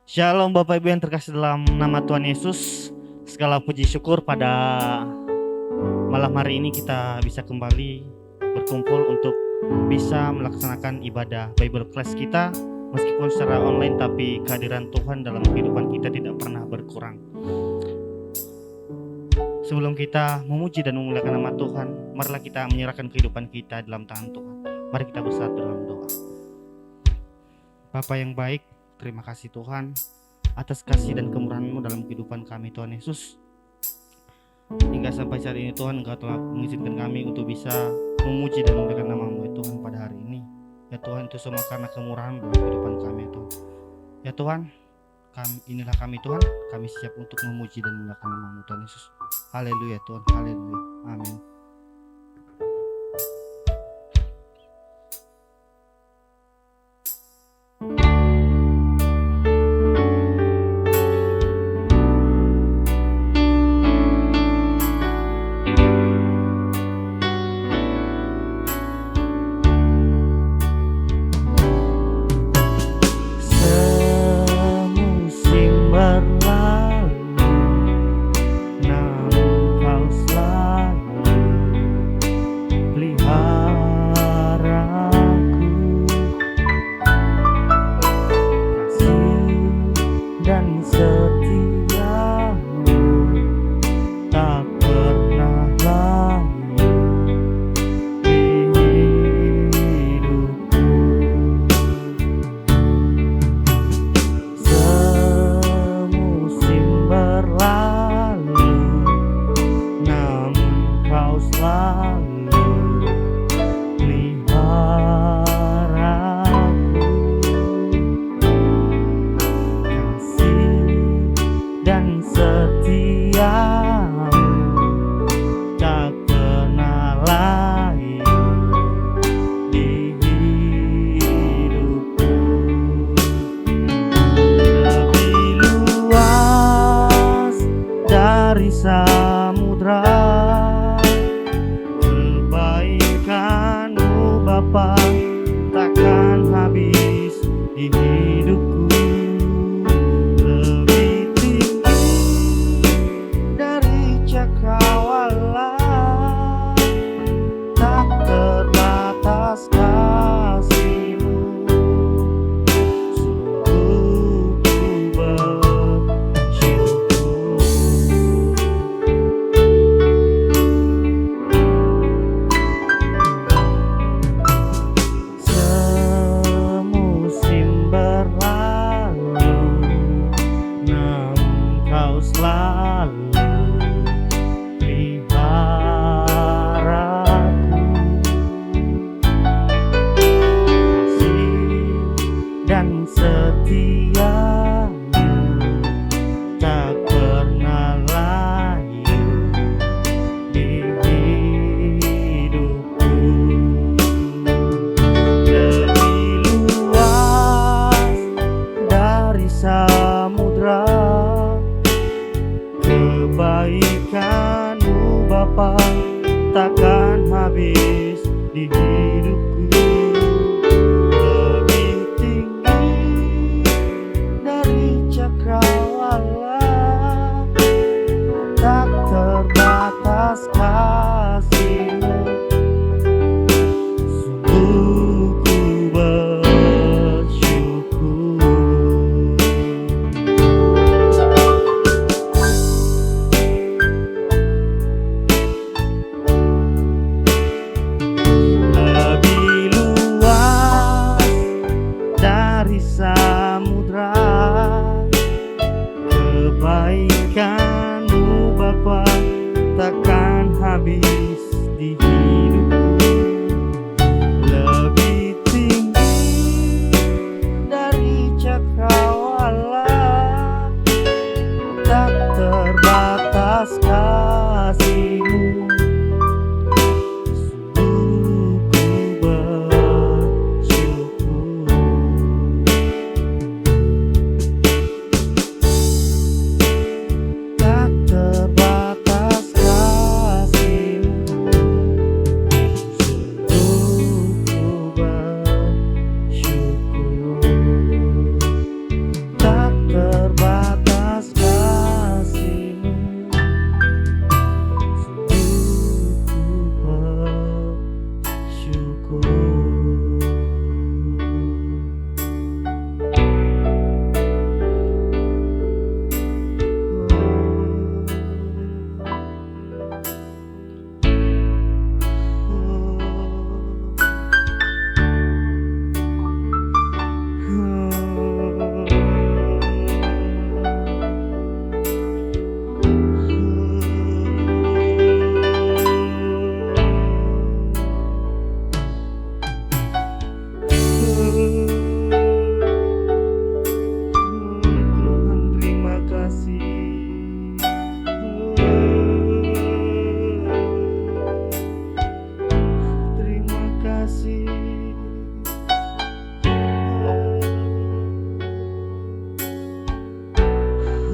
Shalom Bapak Ibu yang terkasih dalam nama Tuhan Yesus. Segala puji syukur pada malam hari ini kita bisa kembali berkumpul untuk bisa melaksanakan ibadah Bible Class kita. Meskipun secara online, tapi kehadiran Tuhan dalam kehidupan kita tidak pernah berkurang. Sebelum kita memuji dan memuliakan nama Tuhan, marilah kita menyerahkan kehidupan kita dalam tangan Tuhan. Mari kita bersatu dalam doa. Bapa yang baik, terima kasih Tuhan atas kasih dan kemurahan-Mu dalam kehidupan kami Tuhan Yesus. Hingga sampai saat ini Tuhan, Engkau telah mengizinkan kami untuk bisa memuji dan memuliakan nama-Mu ya Tuhan pada hari ini. Ya Tuhan, itu semua karena kemurahan dalam kehidupan kami ya Tuhan. Ya Tuhan, inilah kami Tuhan, kami siap untuk memuji dan memuliakan nama-Mu Tuhan Yesus. Haleluya Tuhan, haleluya, amin.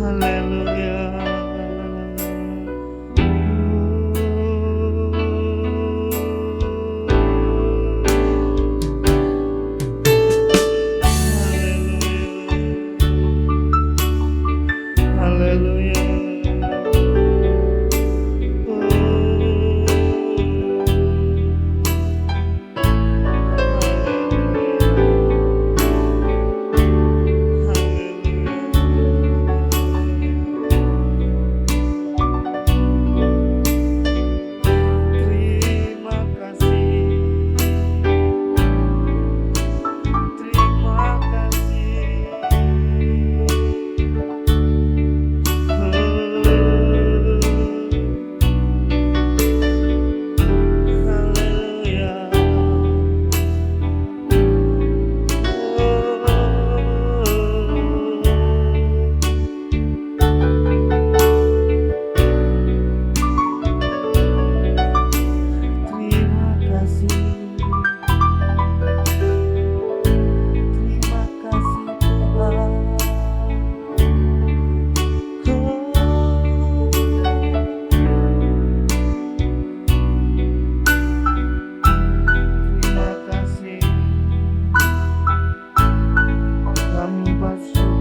Haleluya. Haleluya. Terima kasih. Terima kasih. Haleluya. Terima kasih. Terima kasih Tuhan. Terima kasih. Kami bersyukur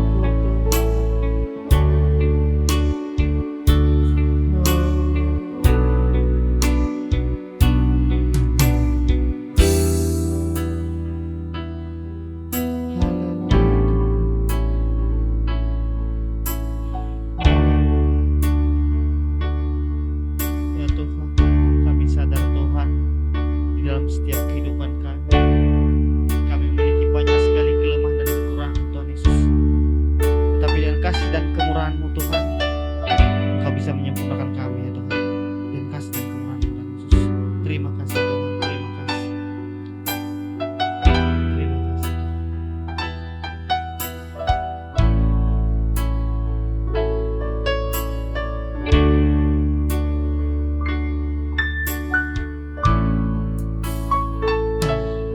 Ya Tuhan, kami sadar Tuhan, di dalam setiap kehidupan kami memiliki banyak sekali kelemahan dan kekurangan Tuhan Yesus. Tetapi dengan kasih dan kemurahan-Mu Tuhan, Kau bisa menyempurnakan kami ya Tuhan. Dan kasih dan kemurahan-Mu Tuhan Yesus. Terima kasih Tuhan, terima kasih. Terima kasih Tuhan.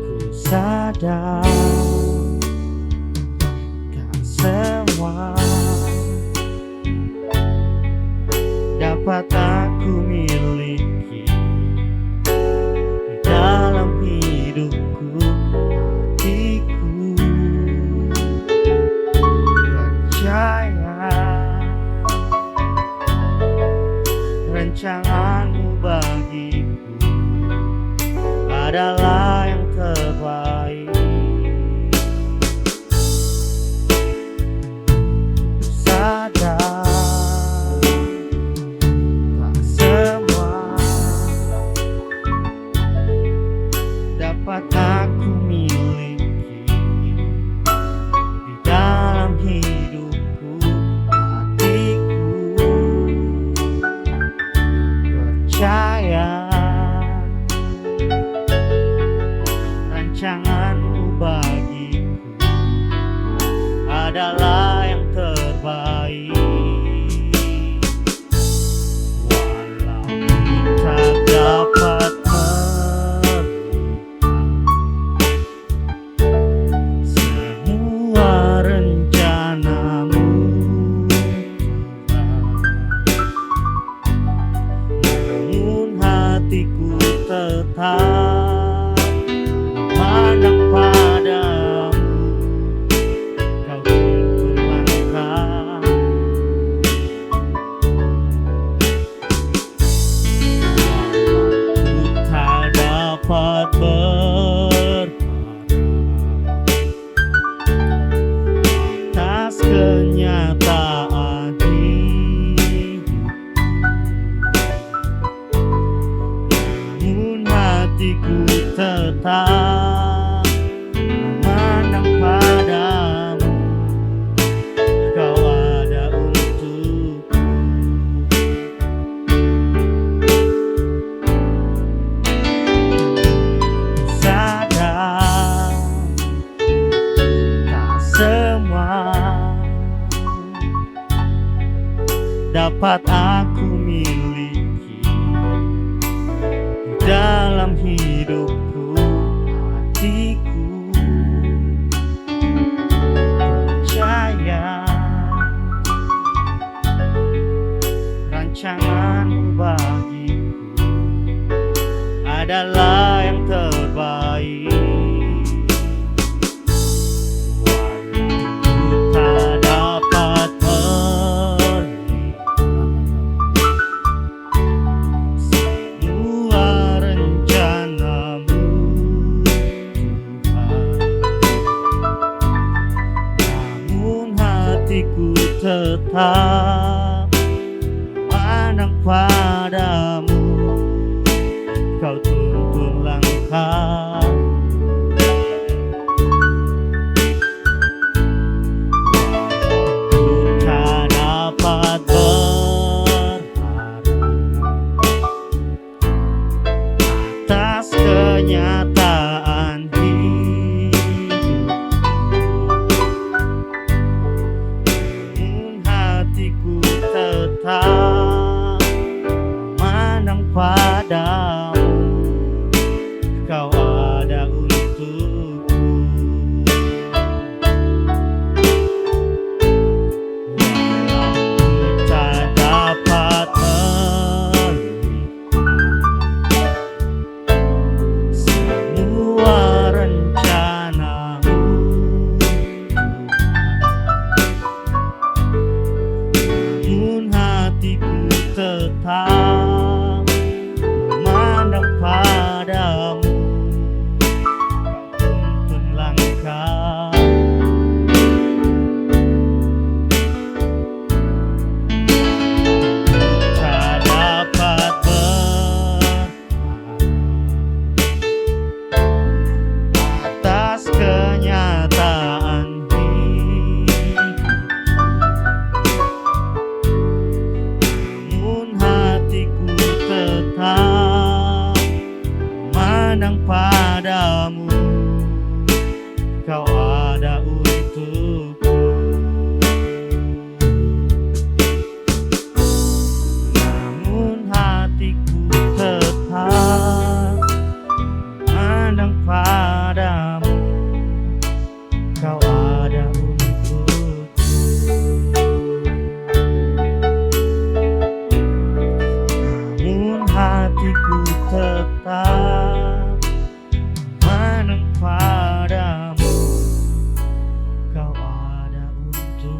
Ku sadar kan semua dapat aku miliki di dalam hidupku, hatiku percaya rancangan-Mu bagiku adalah yang terbaik. Sadar tak semua dapat aku miliki di dalam hidupku, hatiku percaya rancangan-Mu bagiku adalah yang terbaik. Walau kita dapat melihat semua rencana-Mu Tuhan, namun hatiku tetap memandang padamu. Kau tuntun langkah, walau ku tak dapat berharap atas kenyataan hidupku, namun hatiku tetap memandang padamu. Kau ada untukku. Sadar tak semua dapat aku miliki di dalam hidupku, hatiku percaya rancangan-Mu bagiku adalah yang terbaik. Walau tak dapat melihat semua rencana-Mu, Tuhan, namun hatiku tetap memandang padamu. Kau tuntun langkah, walau tak dapat berharap atas kenyataan namun hatiku tetap memandang padamu. Kau ada untukku. Walau tak dapat melihat semua rencana-Mu, namun hatiku tetap memandang padamu. Tuntun langkah, tak dapat berharap atas kenyataan hidup, namun hatiku tetap memandang padamu. Kau ada untukku. Namun hatiku tetap memandang padamu. Kau ada untukku. Namun hatiku tetap memandang padamu. Kau ada untukku.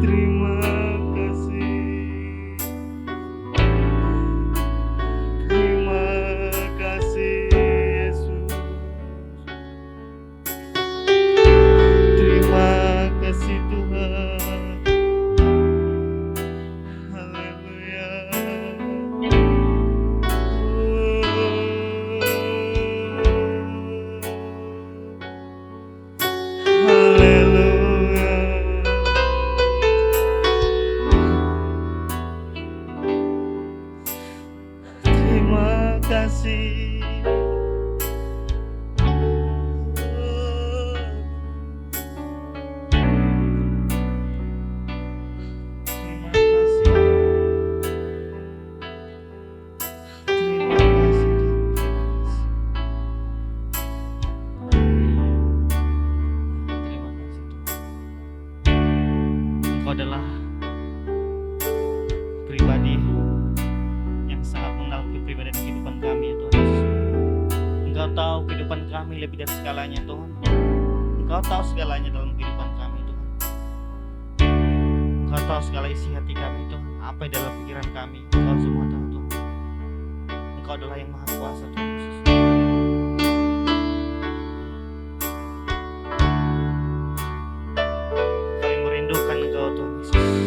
Terima kasih. Terima kasih Yesus. Terima kasih Tuhan. Haleluya. Haleluya. Terima kasih. Terima kasih. Terima kasih. Terima kasih Tuhan. Engkau adalah pribadi yang sangat mengenal kepribadian kehidupan kami ya Tuhan Yesus. Engkau tahu kehidupan kami lebih dari segalanya Tuhan. Engkau tahu segalanya dalam kehidupan kami Tuhan. Engkau tahu segala isi hati kami Tuhan. Apa yang dalam pikiran kami, Engkau semua tahu Tuhan. Engkau adalah yang maha kuasa Tuhan Yesus. Kami merindukan Engkau Tuhan Yesus.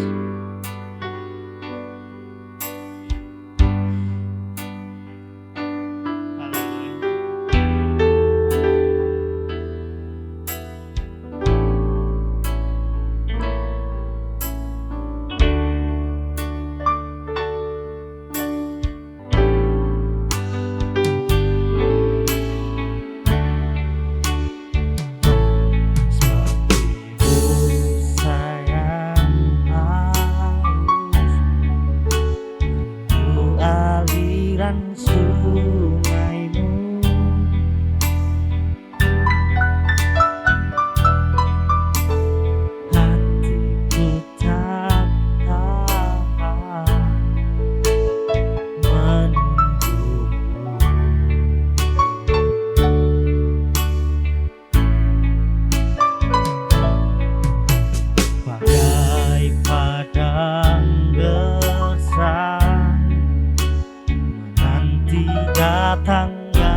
datangnya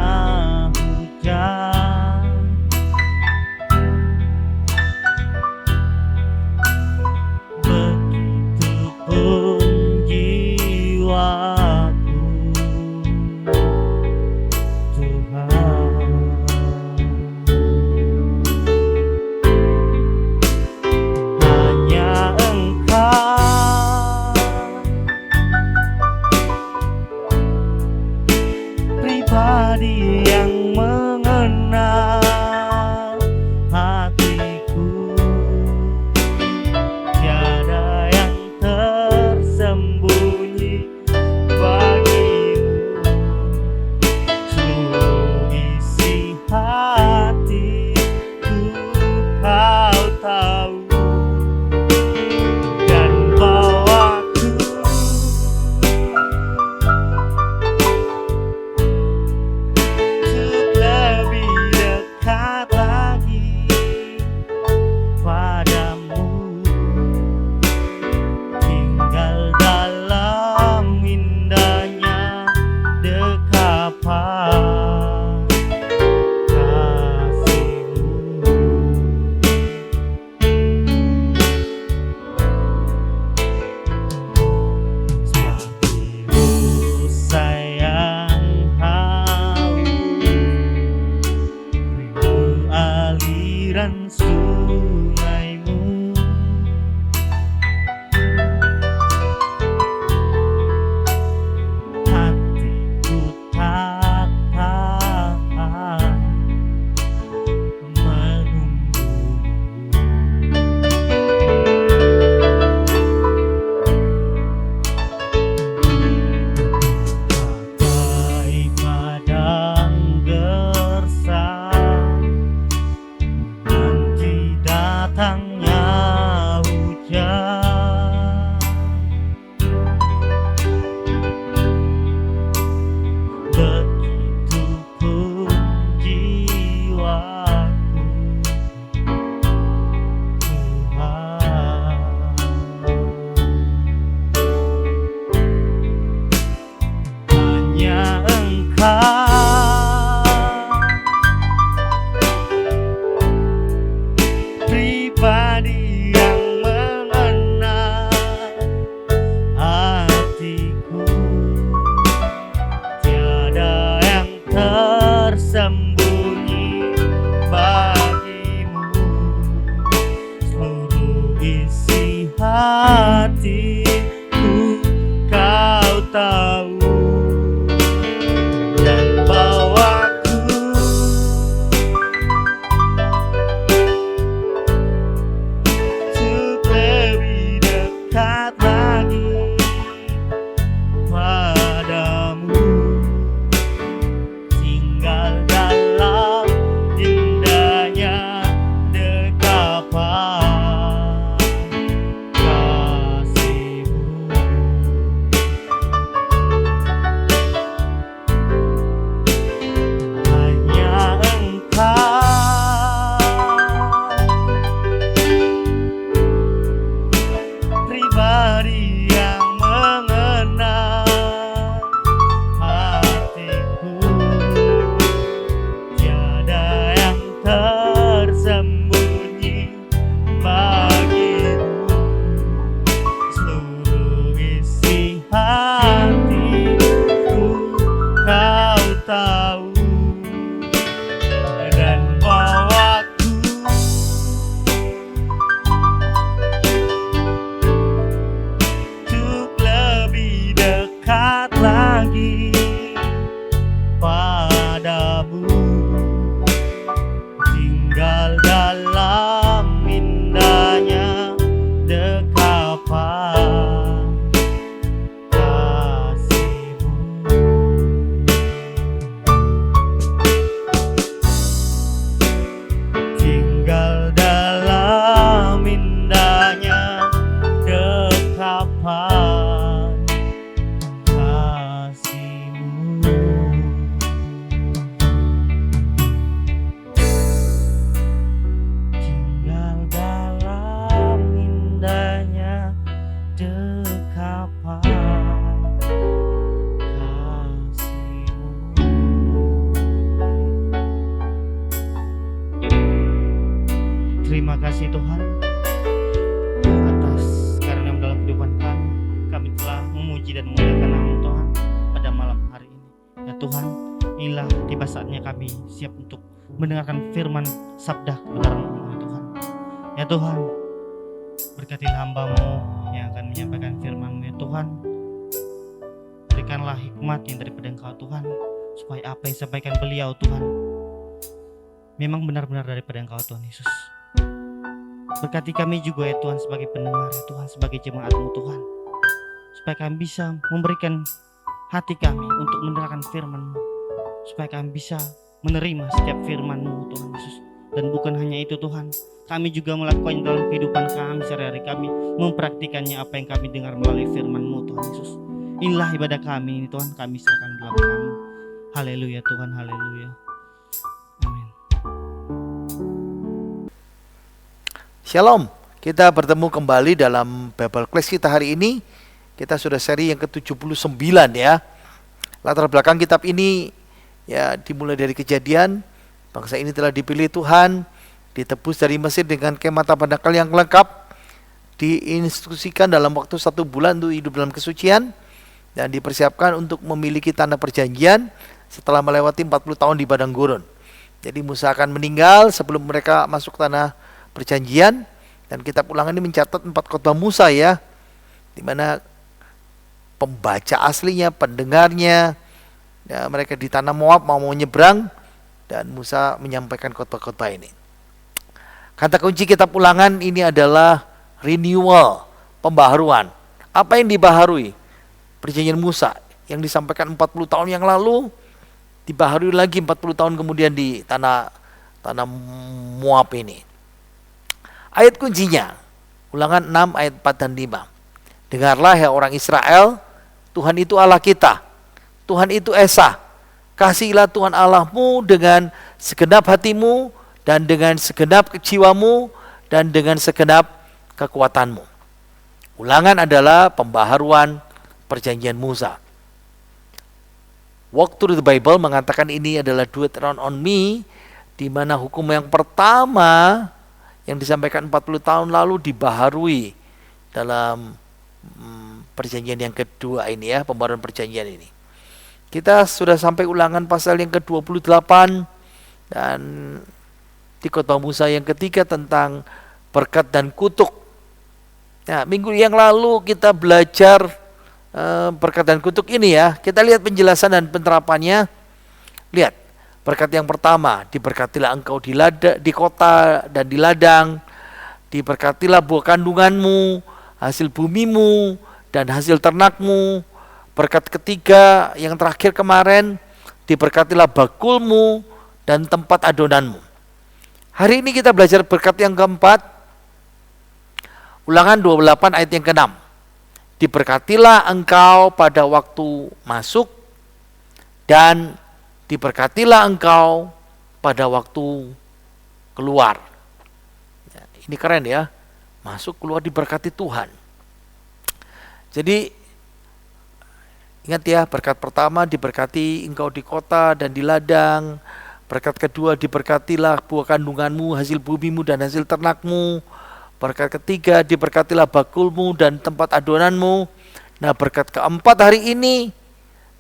hujan, begitupun jiwaku Tuhan. Hanya Engkau pribadi yang mengenal hatiku, tiada yang tersembunyi bagimu. Seluruh isi hatiku Kau tahu, dan bawaku untuk lebih dekat lagi padamu, tinggal dalam indahnya dekapan kasih-Mu. Semakin sayang haus rindu aliran sungai-Mu, hatiku tak tahan bagai padang gersang menanti datangnya hujan, begitupun jiwaku Tuhan. Hanya Engkau pribadi yang mengenal hatiku, tiada yang tersembunyi bagimu. Seluruh isi hatiku Kau tahu, dan bawaku untuk lebih dekat lagi padamu, tinggal dalam indahnya dekapan kasih-Mu. Hanya Engkau pribadi yang mengenal hatiku, tiada yang tersembunyi bagimu. Seluruh isi hatiku Kau tahu, dan bawaku untuk lebih dekat lagi padamu, tinggal dalam indahnya dekapan kasih-Mu. terima kasih Tuhan atas karena dalam kehidupan kami telah memuji dan memuliakan nama Tuhan pada malam hari ini. Ya Tuhan, inilah tiba saatnya kami siap untuk mendengarkan firman sabda kebenaran-Mu ya Tuhan. Ya Tuhan, berkatilah hamba-Mu yang akan menyampaikan firman-Mu ya Tuhan. Berikanlah hikmat yang daripada Engkau Tuhan, supaya apa yang disampaikan beliau Tuhan memang benar-benar daripada Engkau Tuhan Yesus. Berkati kami juga ya Tuhan sebagai pendengar ya Tuhan, sebagai jemaat-Mu Tuhan, supaya kami bisa memberikan hati kami untuk mendengarkan firman-Mu, supaya kami bisa menerima setiap firman-Mu Tuhan Yesus. Dan bukan hanya itu Tuhan, kami juga melakukan dalam kehidupan kami sehari-hari, kami mempraktikannya apa yang kami dengar melalui firman-Mu Tuhan Yesus. Inilah ibadah kami ini Tuhan, kami serahkan dalam Kamu. Haleluya Tuhan, haleluya. Amin. Shalom, kita bertemu kembali dalam Bible Class kita hari ini. Kita sudah seri yang ke-79 ya. Latar belakang kitab ini ya dimulai dari Kejadian. Bangsa ini telah dipilih Tuhan, ditebus dari Mesir dengan kemah tabernakel yang lengkap, diinstruksikan dalam waktu 1 bulan untuk hidup dalam kesucian, dan dipersiapkan untuk memiliki tanah perjanjian setelah melewati 40 tahun di padang gurun. Jadi Musa akan meninggal sebelum mereka masuk tanah perjanjian, dan kitab Ulangan ini mencatat 4 khotbah Musa ya, di mana pembaca aslinya, pendengarnya ya, mereka di tanah Moab mau nyebrang, dan Musa menyampaikan khotbah-khotbah ini. Kata kunci kitab Ulangan ini adalah renewal, pembaharuan. Apa yang dibaharui? Perjanjian Musa yang disampaikan 40 tahun yang lalu dibaharui lagi 40 tahun kemudian di tanah Moab ini. Ayat kuncinya Ulangan 6 ayat 4 dan 5. Dengarlah ya orang Israel, Tuhan itu Allah kita, Tuhan itu Esa. Kasihilah Tuhan Allahmu dengan segenap hatimu, dan dengan segenap jiwamu, dan dengan segenap kekuatanmu. Ulangan adalah pembaharuan perjanjian Musa. Walk through the Bible mengatakan ini adalah do it around on me, di mana hukum yang pertama yang disampaikan 40 tahun lalu dibaharui dalam perjanjian yang kedua ini ya, pembaharuan perjanjian ini. Kita sudah sampai Ulangan pasal yang ke-28, dan di khotbah Musa yang ketiga tentang berkat dan kutuk. Nah, minggu yang lalu kita belajar berkat dan kutuk ini ya. Kita lihat penjelasan dan penerapannya. Lihat, berkat yang pertama, diberkatilah engkau di kota dan di ladang, diberkatilah buah kandunganmu, hasil bumimu, dan hasil ternakmu. Berkat ketiga yang terakhir kemarin, diberkatilah bakulmu dan tempat adonanmu. Hari ini kita belajar berkat yang keempat, Ulangan 28 ayat yang ke-6. Diberkatilah engkau pada waktu masuk, dan diberkatilah engkau pada waktu keluar. Ya, ini keren ya, masuk keluar diberkati Tuhan. Jadi ingat ya, berkat pertama diberkati engkau di kota dan di ladang. Berkat kedua diberkatilah buah kandunganmu, hasil bumimu dan hasil ternakmu. Berkat ketiga diberkatilah bakulmu dan tempat adonanmu. Nah, berkat keempat hari ini,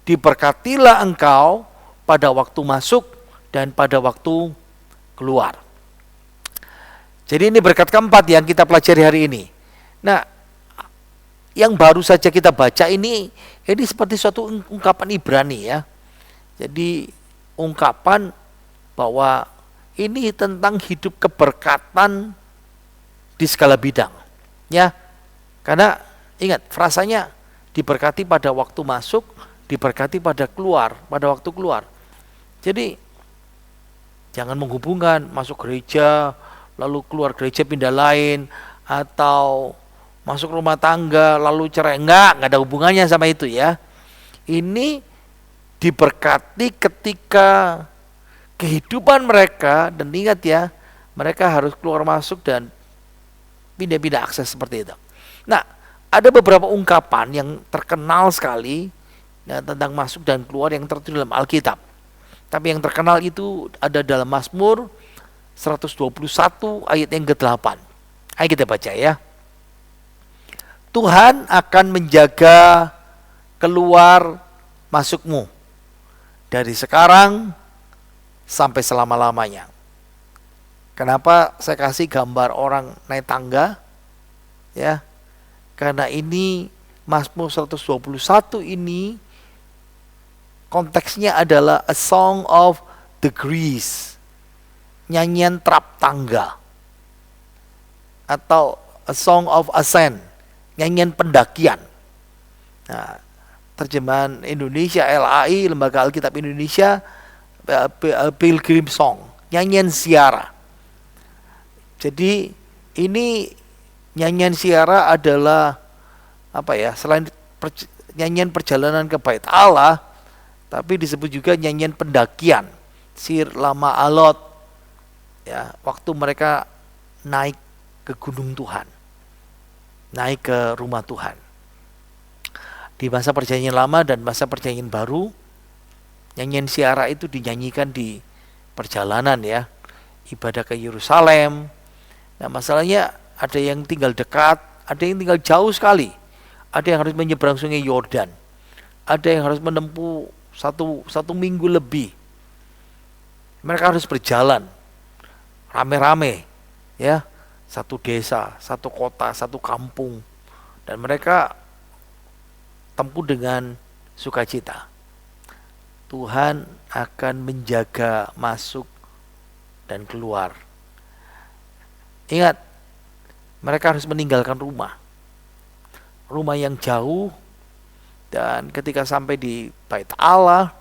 diberkatilah engkau pada waktu masuk dan pada waktu keluar. Jadi ini berkat keempat yang kita pelajari hari ini. Nah, yang baru saja kita baca ini seperti suatu ungkapan Ibrani ya. Jadi ungkapan bahwa ini tentang hidup keberkatan di segala bidang ya. Karena ingat frasanya, diberkati pada waktu masuk, diberkati pada waktu keluar. Jadi jangan menghubungkan masuk gereja lalu keluar gereja pindah lain, atau masuk rumah tangga lalu cerai. Enggak ada hubungannya sama itu ya. Ini diberkati ketika kehidupan mereka, dan ingat ya, mereka harus keluar masuk dan pindah-pindah akses seperti itu. Nah, ada beberapa ungkapan yang terkenal sekali ya, tentang masuk dan keluar yang tertulis dalam Alkitab. Tapi yang terkenal itu ada dalam Mazmur 121 ayat yang ke-8. Ayo kita baca ya. Tuhan akan menjaga keluar masukmu dari sekarang sampai selama-lamanya. Kenapa saya kasih gambar orang naik tangga? Ya, karena ini Mazmur 121 ini konteksnya adalah a song of degrees, nyanyian trap tangga, atau a song of ascent, nyanyian pendakian. Nah, terjemahan Indonesia LAI, Lembaga Alkitab Indonesia, Pilgrim Song, nyanyian ziarah. Jadi ini nyanyian ziarah adalah apa ya? Selain nyanyian perjalanan ke Bait Allah, tapi disebut juga nyanyian pendakian, Sir Lama Alot. Ya, waktu mereka naik ke gunung Tuhan, naik ke rumah Tuhan. Di masa perjanjian lama dan masa perjanjian baru, nyanyian ziarah itu dinyanyikan di perjalanan ya, ibadah ke Yerusalem. Nah, masalahnya ada yang tinggal dekat, ada yang tinggal jauh sekali. Ada yang harus menyeberang sungai Yordan. Ada yang harus menempuh satu minggu lebih. Mereka harus berjalan rame-rame ya, satu desa, satu kota, satu kampung, dan mereka tempuh dengan sukacita. Tuhan akan menjaga masuk dan keluar. Ingat, mereka harus meninggalkan rumah yang jauh, dan ketika sampai di Bait Allah,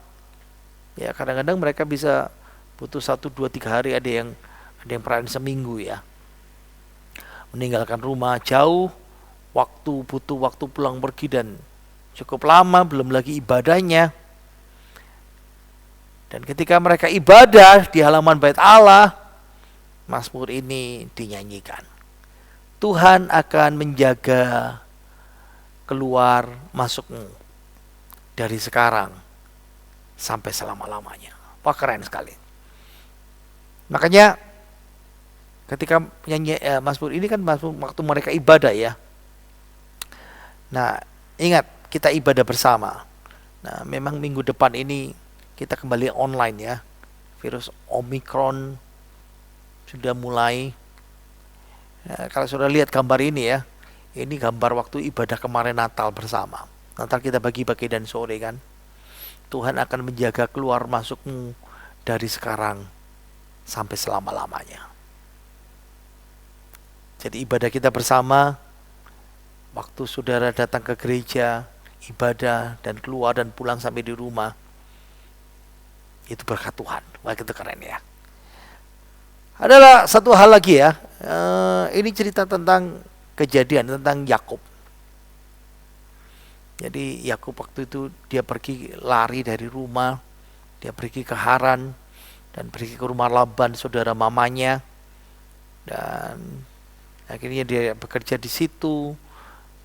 ya kadang-kadang mereka bisa butuh 1, 2, 3 hari, ada yang perayaan seminggu ya. Meninggalkan rumah jauh, butuh waktu pulang pergi dan cukup lama, belum lagi ibadahnya. Dan ketika mereka ibadah di halaman Bait Allah, Mazmur ini dinyanyikan. Tuhan akan menjaga keluar masukmu dari sekarang sampai selama-lamanya. Wah, keren sekali. Makanya ketika nyanyi Mazmur ini kan Mazmur waktu mereka ibadah ya. Nah, ingat kita ibadah bersama. Nah, memang minggu depan ini kita kembali online ya. Virus Omicron sudah mulai. Nah, kalau sudah lihat gambar ini ya, ini gambar waktu ibadah kemarin Natal bersama. Natal kita bagi pagi dan sore kan. Tuhan akan menjaga keluar masukmu dari sekarang sampai selama-lamanya. Jadi ibadah kita bersama, waktu saudara datang ke gereja, ibadah dan keluar dan pulang sampai di rumah, itu berkat Tuhan. Wah, itu keren ya. Adalah satu hal lagi ya, ini cerita tentang kejadian, tentang Yakub. Jadi Yakub waktu itu dia pergi lari dari rumah, dia pergi ke Haran dan pergi ke rumah Laban, saudara mamanya, dan akhirnya dia bekerja di situ,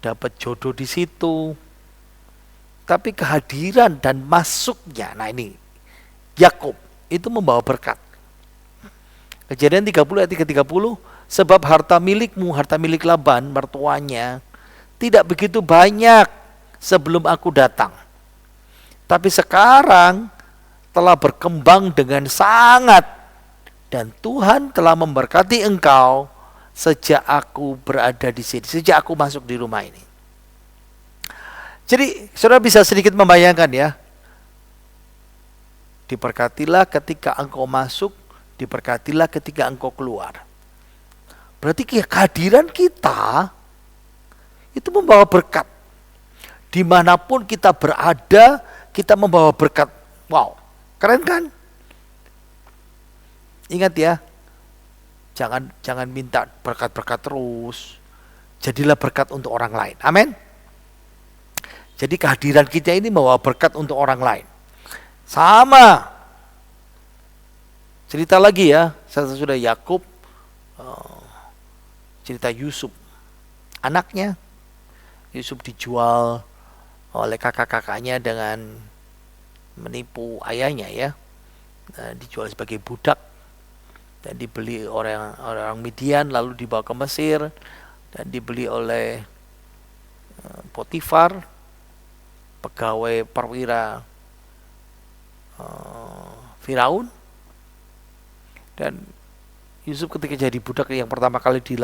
dapat jodoh di situ. Tapi kehadiran dan masuknya, nah ini Yakub itu membawa berkat. Kejadian 30 ayat 30, sebab harta milikmu, harta milik Laban, mertuanya, tidak begitu banyak sebelum aku datang. Tapi sekarang telah berkembang dengan sangat, dan Tuhan telah memberkati engkau sejak aku berada di sini, sejak aku masuk di rumah ini. Jadi saudara bisa sedikit membayangkan ya, diberkatilah ketika engkau masuk, diberkatilah ketika engkau keluar. Berarti kehadiran kita itu membawa berkat. Dimanapun kita berada, kita membawa berkat. Wow, keren kan? Ingat ya, jangan minta berkat-berkat terus. Jadilah berkat untuk orang lain. Amin. Jadi kehadiran kita ini membawa berkat untuk orang lain. Sama. Cerita lagi ya, sudah Yakub, cerita Yusuf. Anaknya Yusuf dijual oleh kakak-kakaknya dengan menipu ayahnya ya. Dijual sebagai budak. dan dibeli orang Midian lalu dibawa ke Mesir dan dibeli oleh Potifar, pegawai perwira Firaun. Dan Yusuf ketika jadi budak yang pertama kali di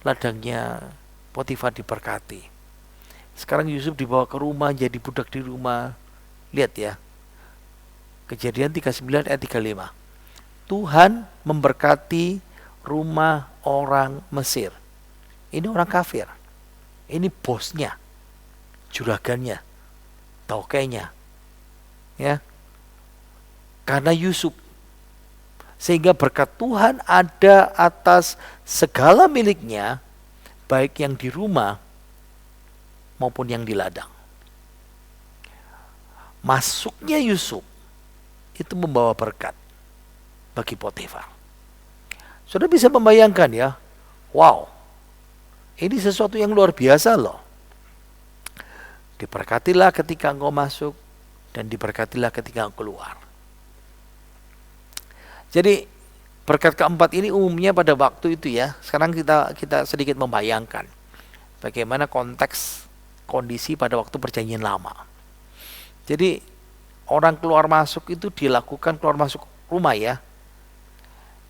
ladangnya Potifar diberkati. Sekarang Yusuf dibawa ke rumah jadi budak di rumah. Lihat ya, Kejadian 39 ayat 35. Tuhan memberkati rumah orang Mesir. Ini orang kafir. Ini bosnya, juragannya, tokenya. Ya. Karena Yusuf. Sehingga berkat Tuhan ada atas segala miliknya, baik yang di rumah maupun yang di ladang. Masuknya Yusuf itu membawa berkat bagi Potifar. Sudah bisa membayangkan ya, wow, ini sesuatu yang luar biasa loh. Diberkatilah ketika engkau masuk dan diberkatilah ketika engkau keluar. Jadi berkat keempat ini umumnya pada waktu itu ya. Sekarang kita sedikit membayangkan bagaimana konteks kondisi pada waktu perjanjian lama. Jadi orang keluar masuk itu dilakukan keluar masuk rumah ya.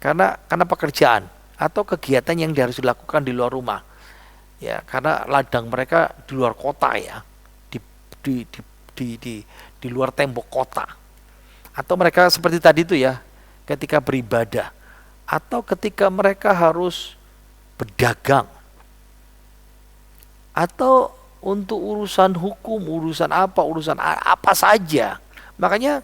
Karena pekerjaan atau kegiatan yang harus dilakukan di luar rumah. Ya, karena ladang mereka di luar kota ya. Di luar tembok kota. Atau mereka seperti tadi itu ya, ketika beribadah atau ketika mereka harus berdagang atau untuk urusan hukum, urusan apa saja. Makanya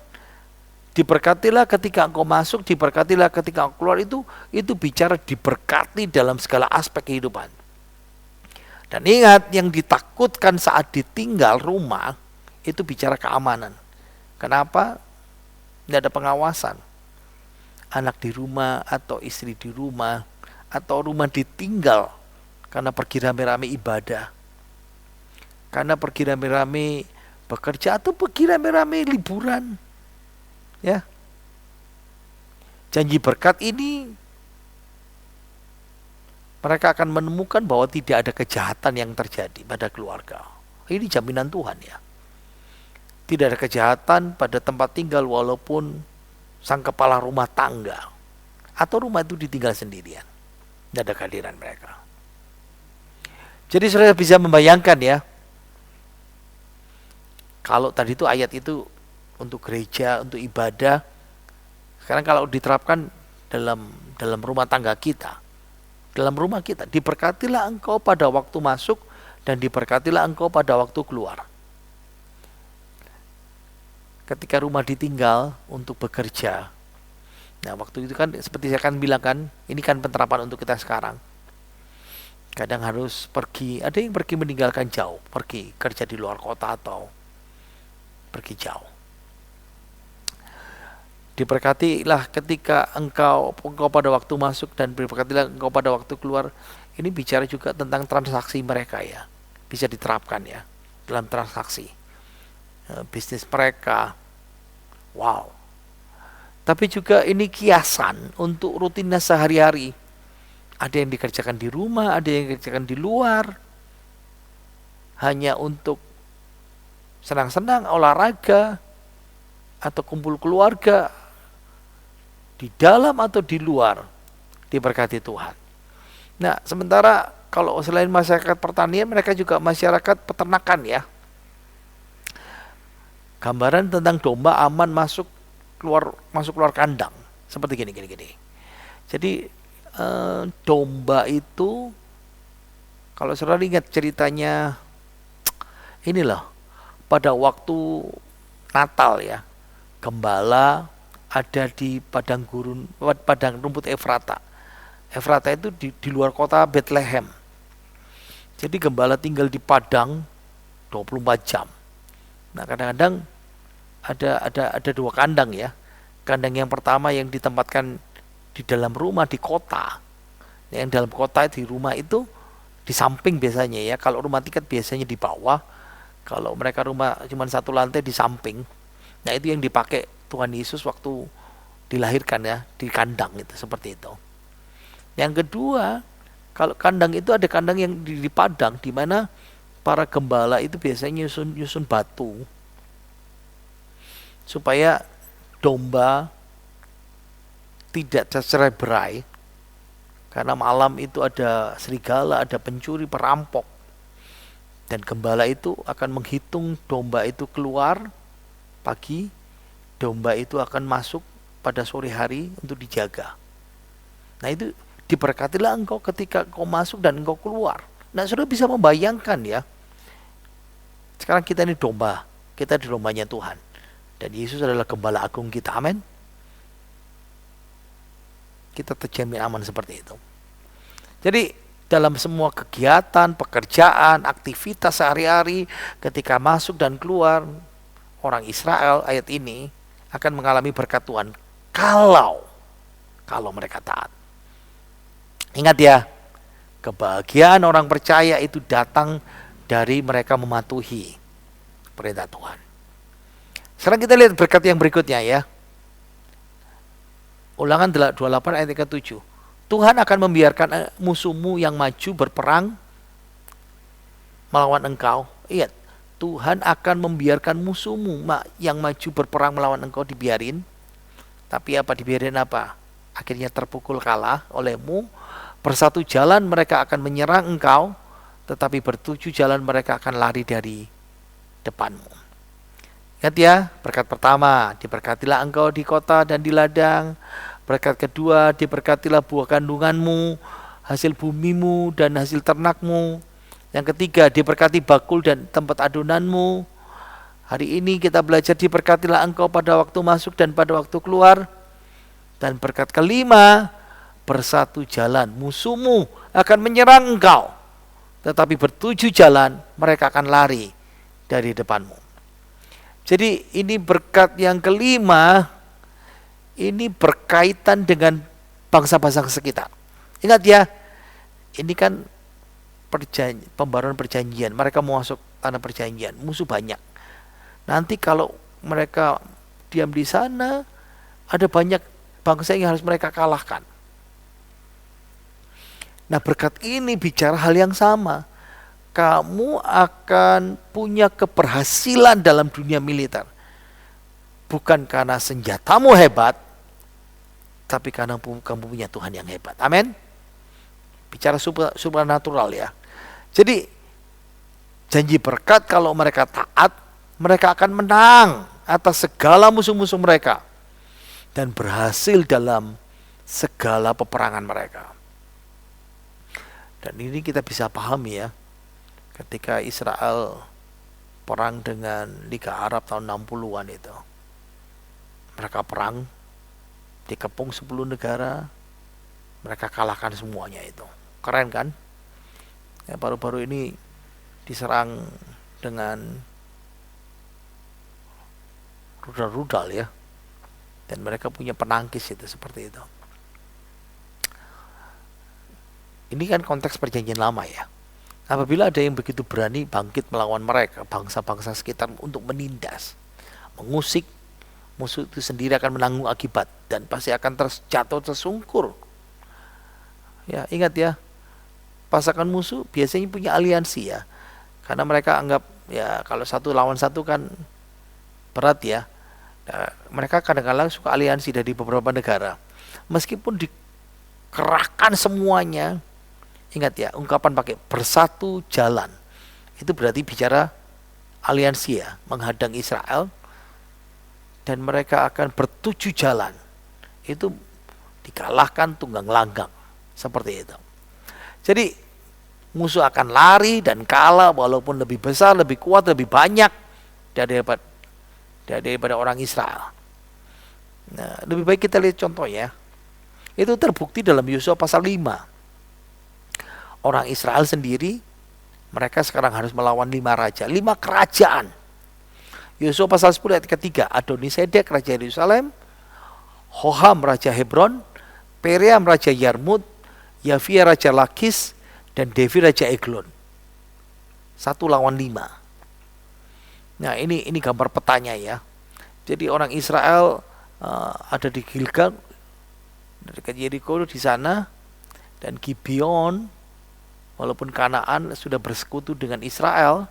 diberkatilah ketika engkau masuk, diberkatilah ketika engkau keluar, itu bicara diberkati dalam segala aspek kehidupan. Dan ingat, yang ditakutkan saat ditinggal rumah itu bicara keamanan. Kenapa? Tidak ada pengawasan. Anak di rumah atau istri di rumah atau rumah ditinggal karena pergi rame-rame ibadah, karena pergi rame-rame bekerja atau pergi rame-rame liburan. Ya, janji berkat ini mereka akan menemukan bahwa tidak ada kejahatan yang terjadi pada keluarga. Ini jaminan Tuhan ya. Tidak ada kejahatan pada tempat tinggal walaupun sang kepala rumah tangga atau rumah itu ditinggal sendirian. Tidak ada kehadiran mereka. Jadi saudara bisa membayangkan ya, kalau tadi itu ayat itu untuk gereja, untuk ibadah. Sekarang kalau diterapkan dalam rumah tangga kita, dalam rumah kita, diberkatilah engkau pada waktu masuk dan diberkatilah engkau pada waktu keluar. Ketika rumah ditinggal untuk bekerja. Nah, waktu itu kan seperti saya akan bilang kan, ini kan penerapan untuk kita sekarang. Kadang harus pergi, ada yang pergi meninggalkan jauh, pergi kerja di luar kota atau pergi jauh. Diberkatilah ketika engkau pada waktu masuk dan diberkatilah engkau pada waktu keluar. Ini bicara juga tentang transaksi mereka ya. Bisa diterapkan ya dalam transaksi bisnis mereka. Wow. Tapi juga ini kiasan untuk rutinitas sehari-hari. Ada yang dikerjakan di rumah, ada yang dikerjakan di luar. Hanya untuk senang-senang, olahraga, atau kumpul keluarga. Di dalam atau di luar, diberkati Tuhan. Nah, sementara kalau selain masyarakat pertanian, mereka juga masyarakat peternakan ya. Gambaran tentang domba aman masuk keluar kandang seperti gini. Jadi domba itu, kalau saudara ingat ceritanya ini loh, pada waktu Natal ya, gembala ada di padang rumput Efrata. Efrata itu di luar kota Bethlehem. Jadi gembala tinggal di padang 24 jam. Nah, kadang-kadang ada dua kandang ya. Kandang yang pertama yang ditempatkan di dalam rumah di kota. Yang dalam kota di rumah itu di samping biasanya ya. Kalau rumah tingkat biasanya di bawah. Kalau mereka rumah cuma satu lantai di samping. Nah, itu yang dipakai Tuhan Yesus waktu dilahirkan ya di kandang itu seperti itu. Yang kedua, kalau kandang itu ada kandang yang di padang di mana para gembala itu biasanya nyusun batu supaya domba tidak tercerai-berai, karena malam itu ada serigala, ada pencuri, perampok, dan gembala itu akan menghitung domba itu keluar pagi, domba itu akan masuk pada sore hari untuk dijaga. Nah itu diberkatilah engkau ketika engkau masuk dan engkau keluar. Nah saudara bisa membayangkan ya, sekarang kita ini domba, kita di dombanya Tuhan, dan Yesus adalah gembala agung kita, amin. Kita terjamin aman seperti itu. Jadi dalam semua kegiatan, pekerjaan, aktivitas sehari-hari, ketika masuk dan keluar, orang Israel ayat ini akan mengalami berkat Tuhan kalau mereka taat. Ingat ya, kebahagiaan orang percaya itu datang dari mereka mematuhi perintah Tuhan. Sekarang kita lihat berkat yang berikutnya ya. Ulangan 28 ayat 7. Tuhan akan membiarkan musuhmu yang maju berperang melawan engkau. Ingat, Tuhan akan membiarkan musuhmu yang maju berperang melawan engkau dibiarin. Tapi dibiarin apa? Akhirnya terpukul kalah olehmu. Bersatu jalan mereka akan menyerang engkau, tetapi bertujuh jalan mereka akan lari dari depanmu. Ingat ya, berkat pertama, diberkatilah engkau di kota dan di ladang. Berkat kedua, diberkatilah buah kandunganmu, hasil bumimu dan hasil ternakmu. Yang ketiga, diberkati bakul dan tempat adonanmu. Hari ini kita belajar diberkatilah engkau pada waktu masuk dan pada waktu keluar. Dan berkat kelima, bersatu jalan musuhmu akan menyerang engkau, tetapi bertujuh jalan mereka akan lari dari depanmu. Jadi ini berkat yang kelima, ini berkaitan dengan bangsa-bangsa sekitar. Ingat ya, ini kan pembaruan perjanjian, mereka mau masuk tanah perjanjian, musuh banyak. Nanti kalau mereka diam di sana, ada banyak bangsa yang harus mereka kalahkan. Nah berkat ini bicara hal yang sama. Kamu akan punya keberhasilan dalam dunia militer. Bukan karena senjatamu hebat, tapi karena kamu punya Tuhan yang hebat. Amin. Bicara supernatural ya. Jadi janji berkat kalau mereka taat, mereka akan menang atas segala musuh-musuh mereka dan berhasil dalam segala peperangan mereka. Dan ini kita bisa pahami ya, ketika Israel perang dengan Liga Arab tahun 60-an itu. Mereka perang, dikepung 10 negara, mereka kalahkan semuanya itu. Keren kan? Ya, baru-baru ini diserang dengan rudal-rudal ya. Dan mereka punya penangkis itu seperti itu. Ini kan konteks perjanjian lama ya. Apabila ada yang begitu berani bangkit melawan mereka, bangsa-bangsa sekitar untuk menindas, mengusik, musuh itu sendiri akan menanggung akibat dan pasti akan jatuh tersungkur. Ya, ingat ya, pasukan musuh biasanya punya aliansi ya. Karena mereka anggap ya kalau satu lawan satu kan berat ya. Nah, mereka kadang-kadang suka aliansi dari beberapa negara. Meskipun dikerahkan semuanya, ingat ya, ungkapan pakai bersatu jalan. Itu berarti bicara aliansi ya, menghadang Israel. Dan mereka akan bertujuh jalan. Itu dikalahkan tunggang langgang. Seperti itu. Jadi musuh akan lari dan kalah walaupun lebih besar, lebih kuat, lebih banyak daripada orang Israel. Nah, lebih baik kita lihat contohnya. Itu terbukti dalam Yosua pasal 5. Orang Israel sendiri, mereka sekarang harus melawan 5 raja, 5 kerajaan. Yosua pasal 10 ayat ketiga, Adonisedek raja Yerusalem, Hoham raja Hebron, Peream raja Yarmut, Yafia raja Lakis, dan Devi raja Eglon. 1 lawan 5. Nah ini gambar petanya ya. Jadi orang Israel ada di Gilgal dekat Yeriko di sana, dan Gibeon, walaupun Kanaan sudah bersekutu dengan Israel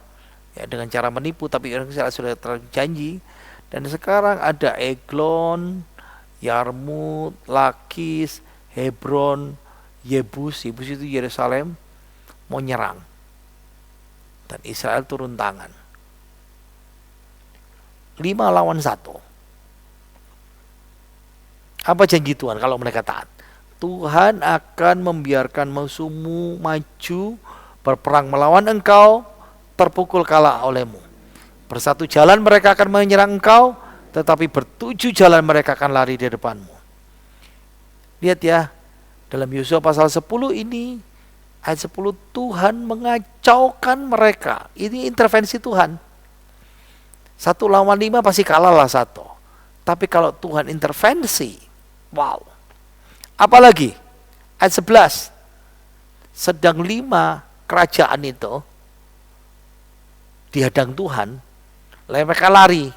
ya dengan cara menipu, tapi Israel sudah terjanji. Dan sekarang ada Eglon, Yarmut, Lakis, Hebron, Yebus itu Yerusalem mau nyerang, dan Israel turun tangan 5-1. Apa janji Tuhan kalau mereka taat? Tuhan akan membiarkan musuhmu maju berperang melawan engkau, terpukul kalah olehmu. Bersatu jalan mereka akan menyerang engkau, tetapi bertujuh jalan mereka akan lari di depanmu. Lihat ya, dalam Yosua pasal 10 ini, ayat 10, Tuhan mengacaukan mereka. Ini intervensi Tuhan. 1-5 pasti kalah lah satu. Tapi kalau Tuhan intervensi, wow. Apalagi ayat 11, sedang 5 kerajaan itu dihadang Tuhan, mereka lari.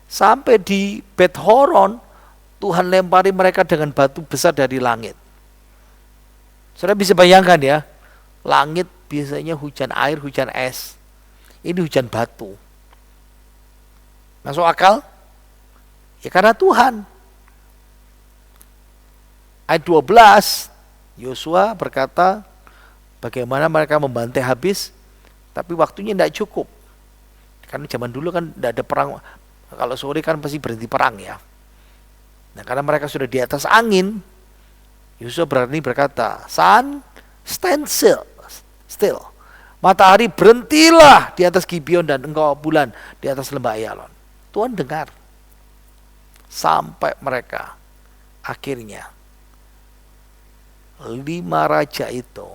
Sampai di Bet Horon, Tuhan lempari mereka dengan batu besar dari langit. Saudara bisa bayangkan ya, langit biasanya hujan air, hujan es. Ini hujan batu. Masuk akal? Ya karena Tuhan. Ayat 12, Yosua berkata, bagaimana mereka membantai habis, tapi waktunya tidak cukup. Karena zaman dulu kan tidak ada perang, kalau sore kan pasti berhenti perang ya. Nah karena mereka sudah di atas angin, Yosua berani berkata, sun, stand still. Matahari berhentilah di atas Gibeon, dan engkau bulan di atas lembah Ayalon. Tuhan dengar. Sampai mereka akhirnya 5 raja itu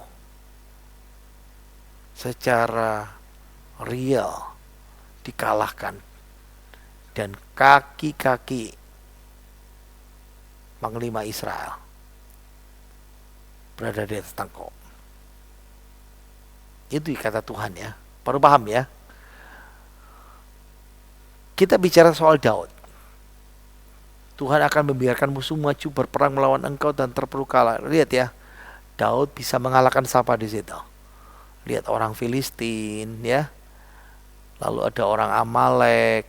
secara real dikalahkan, dan kaki-kaki panglima Israel berada di atas tangkop. Itu kata Tuhan ya. Baru paham ya. Kita bicara soal Daud. Tuhan akan membiarkan musuh maju berperang melawan engkau dan terpuruk kalah. Lihat ya, Daud bisa mengalahkan siapa di situ? Lihat orang Filistin ya. Lalu ada orang Amalek,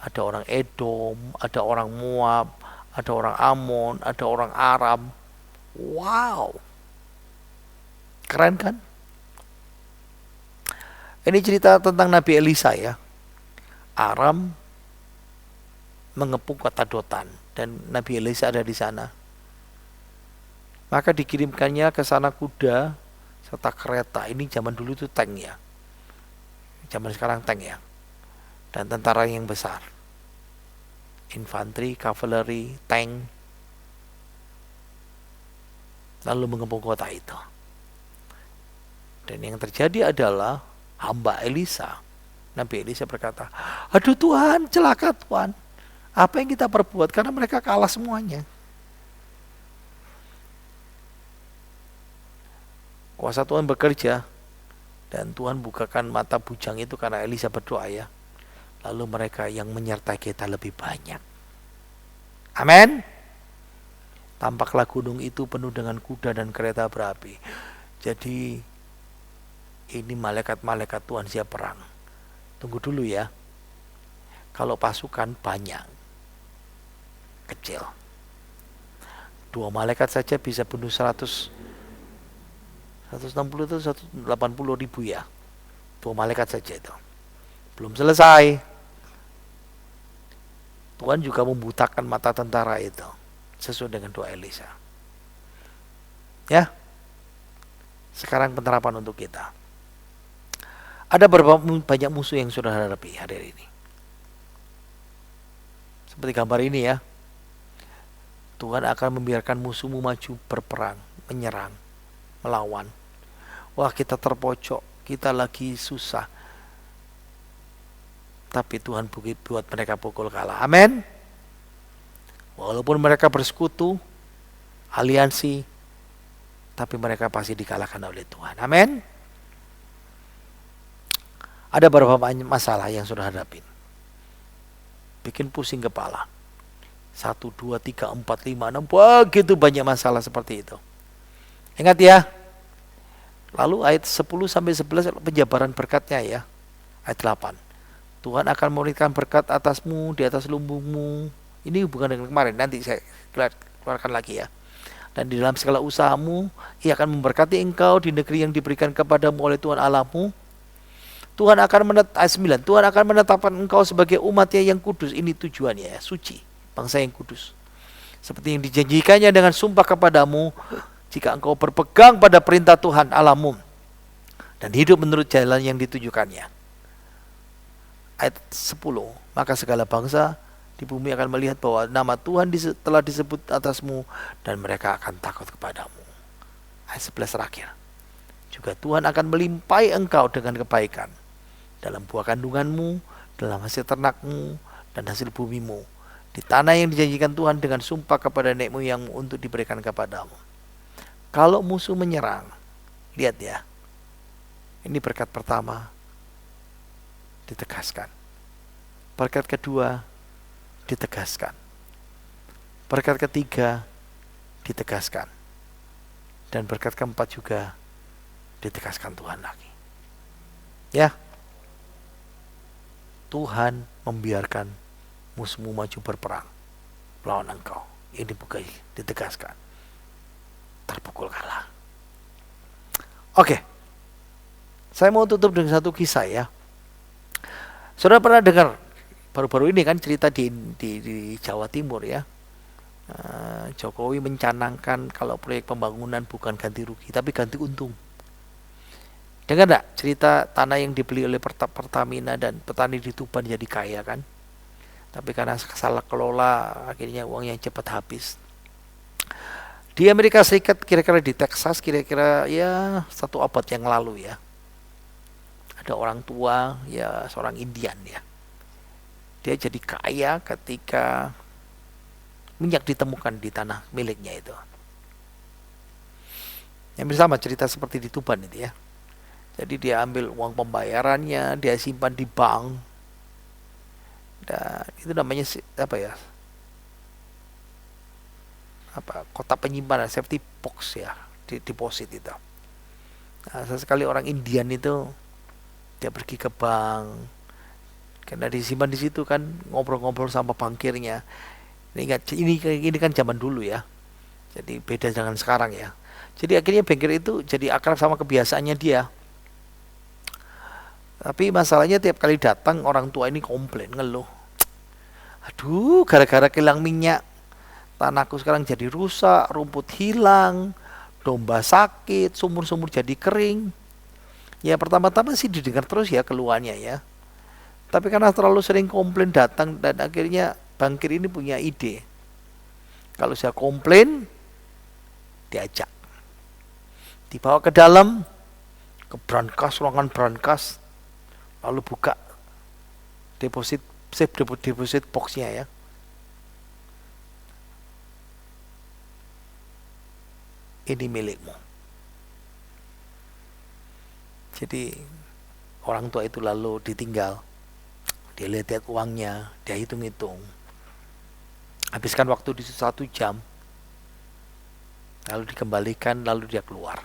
ada orang Edom, ada orang Moab, ada orang Amon, ada orang Aram. Wow. Keren kan? Ini cerita tentang Nabi Elisa ya. Aram mengepung kota Dotan, dan Nabi Elisa ada di sana. Maka dikirimkannya ke sana kuda serta kereta. Ini zaman dulu itu tank ya. Zaman sekarang tank ya. Dan tentara yang besar. Infanteri, kavaleri, tank. Lalu mengepung kota itu. Dan yang terjadi adalah hamba Elisa, Nabi Elisa berkata, aduh Tuhan, celaka Tuhan. Apa yang kita perbuat, karena mereka kalah semuanya. Kuasa Tuhan bekerja, dan Tuhan bukakan mata bujang itu karena Elisa berdoa ya. Lalu mereka yang menyertai kita lebih banyak. Amin. Tampaklah gunung itu penuh dengan kuda dan kereta berapi. Jadi ini malaikat-malaikat Tuhan siap perang. Tunggu dulu ya. Kalau pasukan banyak, kecil. 2 malaikat saja bisa bunuh 160 itu 180 ribu ya. 2 malaikat saja itu. Belum selesai. Tuhan juga membutakan mata tentara itu. Sesuai dengan doa Elisa. Ya. Sekarang penerapan untuk kita. Ada berapa banyak musuh yang sudah hadapi hari ini. Seperti gambar ini ya. Tuhan akan membiarkan musuhmu maju berperang, menyerang, melawan. Wah, kita terpojok, kita lagi susah. Tapi Tuhan buat mereka pukul kalah. Amin. Walaupun mereka bersekutu, aliansi, tapi mereka pasti dikalahkan oleh Tuhan. Amin. Ada beberapa masalah yang sudah hadapin. Bikin pusing kepala. 1, 2, 3, 4, 5, 6, begitu banyak masalah seperti itu. Ingat ya. Lalu ayat 10 sampai 11 penjabaran berkatnya ya. Ayat 8. Tuhan akan memberikan berkat atasmu, di atas lumbungmu. Ini hubungan dengan kemarin, nanti saya keluarkan lagi ya. Dan di dalam segala usahamu, Ia akan memberkati engkau di negeri yang diberikan kepadamu oleh Tuhan Allahmu. Ayat 9, Tuhan akan menetapkan engkau sebagai umat-Nya yang kudus. Ini tujuannya ya, suci, bangsa yang kudus. Seperti yang dijanjikannya dengan sumpah kepadamu, jika engkau berpegang pada perintah Tuhan Allahmu dan hidup menurut jalan yang ditujukannya. Ayat 10, maka segala bangsa di bumi akan melihat bahwa nama Tuhan telah disebut atasmu dan mereka akan takut kepadamu. Ayat 11 terakhir. Juga Tuhan akan melimpahi engkau dengan kebaikan dalam buah kandunganmu, dalam hasil ternakmu, dan hasil bumimu, di tanah yang dijanjikan Tuhan dengan sumpah kepada nenek moyangmu untuk diberikan kepadamu. Kalau musuh menyerang, lihat ya, ini berkat pertama ditegaskan. Berkat kedua ditegaskan. Berkat ketiga ditegaskan. Dan berkat keempat juga ditegaskan Tuhan lagi. Ya, Tuhan membiarkan musuhmu maju berperang melawan engkau. Ini bukan ditegaskan. Terpukul kalah. Oke. Saya mau tutup dengan satu kisah ya. Saudara pernah dengar baru-baru ini kan cerita di Jawa Timur ya. Jokowi mencanangkan kalau proyek pembangunan bukan ganti rugi tapi ganti untung. Dengar enggak cerita tanah yang dibeli oleh Pertamina dan petani di Tuban jadi kaya kan? Tapi karena salah kelola akhirnya uangnya cepat habis. Di Amerika Serikat kira-kira di Texas kira-kira ya 1 abad yang lalu ya. Ada orang tua ya seorang Indian ya. Dia jadi kaya ketika minyak ditemukan di tanah miliknya itu. Yang sama cerita seperti di Tuban itu ya. Jadi dia ambil uang pembayarannya, dia simpan di bank. Dan itu namanya apa ya? Kotak penyimpanan, safety box ya, deposit itu. Nah, sesekali orang Indian itu dia pergi ke bank, karena disimpan di situ kan ngobrol-ngobrol sama bankirnya. Ini kan zaman dulu ya, jadi beda dengan sekarang ya. Jadi akhirnya bankir itu jadi akrab sama kebiasaannya dia. Tapi masalahnya tiap kali datang orang tua ini komplain, ngeluh. Aduh, gara-gara kilang minyak, tanahku sekarang jadi rusak, rumput hilang, domba sakit, sumur-sumur jadi kering. Ya pertama-tama sih didengar terus ya keluhannya ya. Tapi karena terlalu sering komplain datang dan akhirnya bankir ini punya ide. Kalau saya komplain, diajak. Dibawa ke dalam, ke brankas, ruangan brankas, lalu buka deposit boxnya ya. Ini milikmu. Jadi orang tua itu lalu ditinggal. Dia lihat uangnya, dia hitung-hitung. Habiskan waktu di 1 jam. Lalu dikembalikan, lalu dia keluar.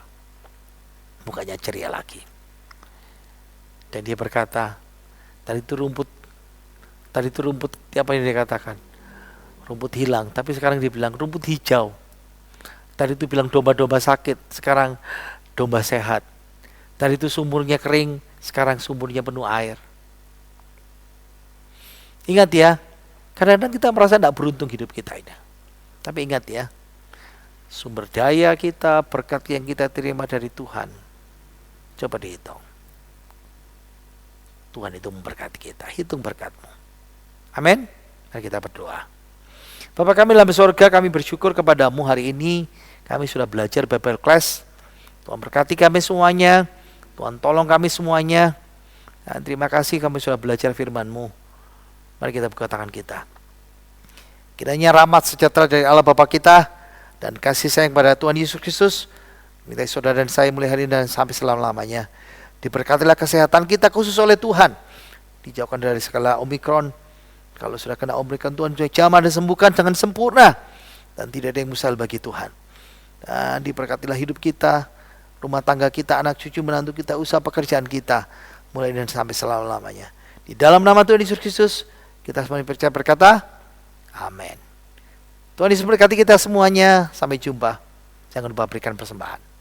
Mukanya ceria lagi. Dan dia berkata, tadi itu rumput apa yang dia katakan? Rumput hilang, tapi sekarang dia bilang rumput hijau. Tadi itu bilang domba-domba sakit, sekarang domba sehat. Tadi itu sumurnya kering, sekarang sumurnya penuh air. Ingat ya, kadang-kadang kita merasa tidak beruntung hidup kita ini. Tapi ingat ya, sumber daya kita, berkat yang kita terima dari Tuhan, coba dihitung. Tuhan itu memberkati kita, hitung berkatmu. Amin. Mari kita berdoa. Bapa kami dalam surga, kami bersyukur kepadamu hari ini. Kami sudah belajar Bible Class. Tuhan berkati kami semuanya. Tuhan tolong kami semuanya. Dan terima kasih kami sudah belajar firman-Mu. Mari kita buka tangan kita. Kiranya rahmat sejahtera dari Allah Bapa kita dan kasih sayang kepada Tuhan Yesus Kristus menyertai saudara dan saya mulai hari ini dan sampai selama-lamanya. Diberkatilah kesehatan kita khusus oleh Tuhan. Dijauhkan dari segala Omikron, Kalau sudah kena berikan Tuhan jamah dan sembuhkan dengan sempurna. Dan tidak ada yang mustahil bagi Tuhan. Dan diberkatilah hidup kita, rumah tangga kita, anak cucu menantu kita, usaha pekerjaan kita, mulai dan sampai selama-lamanya. Di dalam nama Tuhan Yesus Kristus, kita semua percaya berkata, amin. Tuhan Yesus berkati kita semuanya. Sampai jumpa. Jangan lupa berikan persembahan.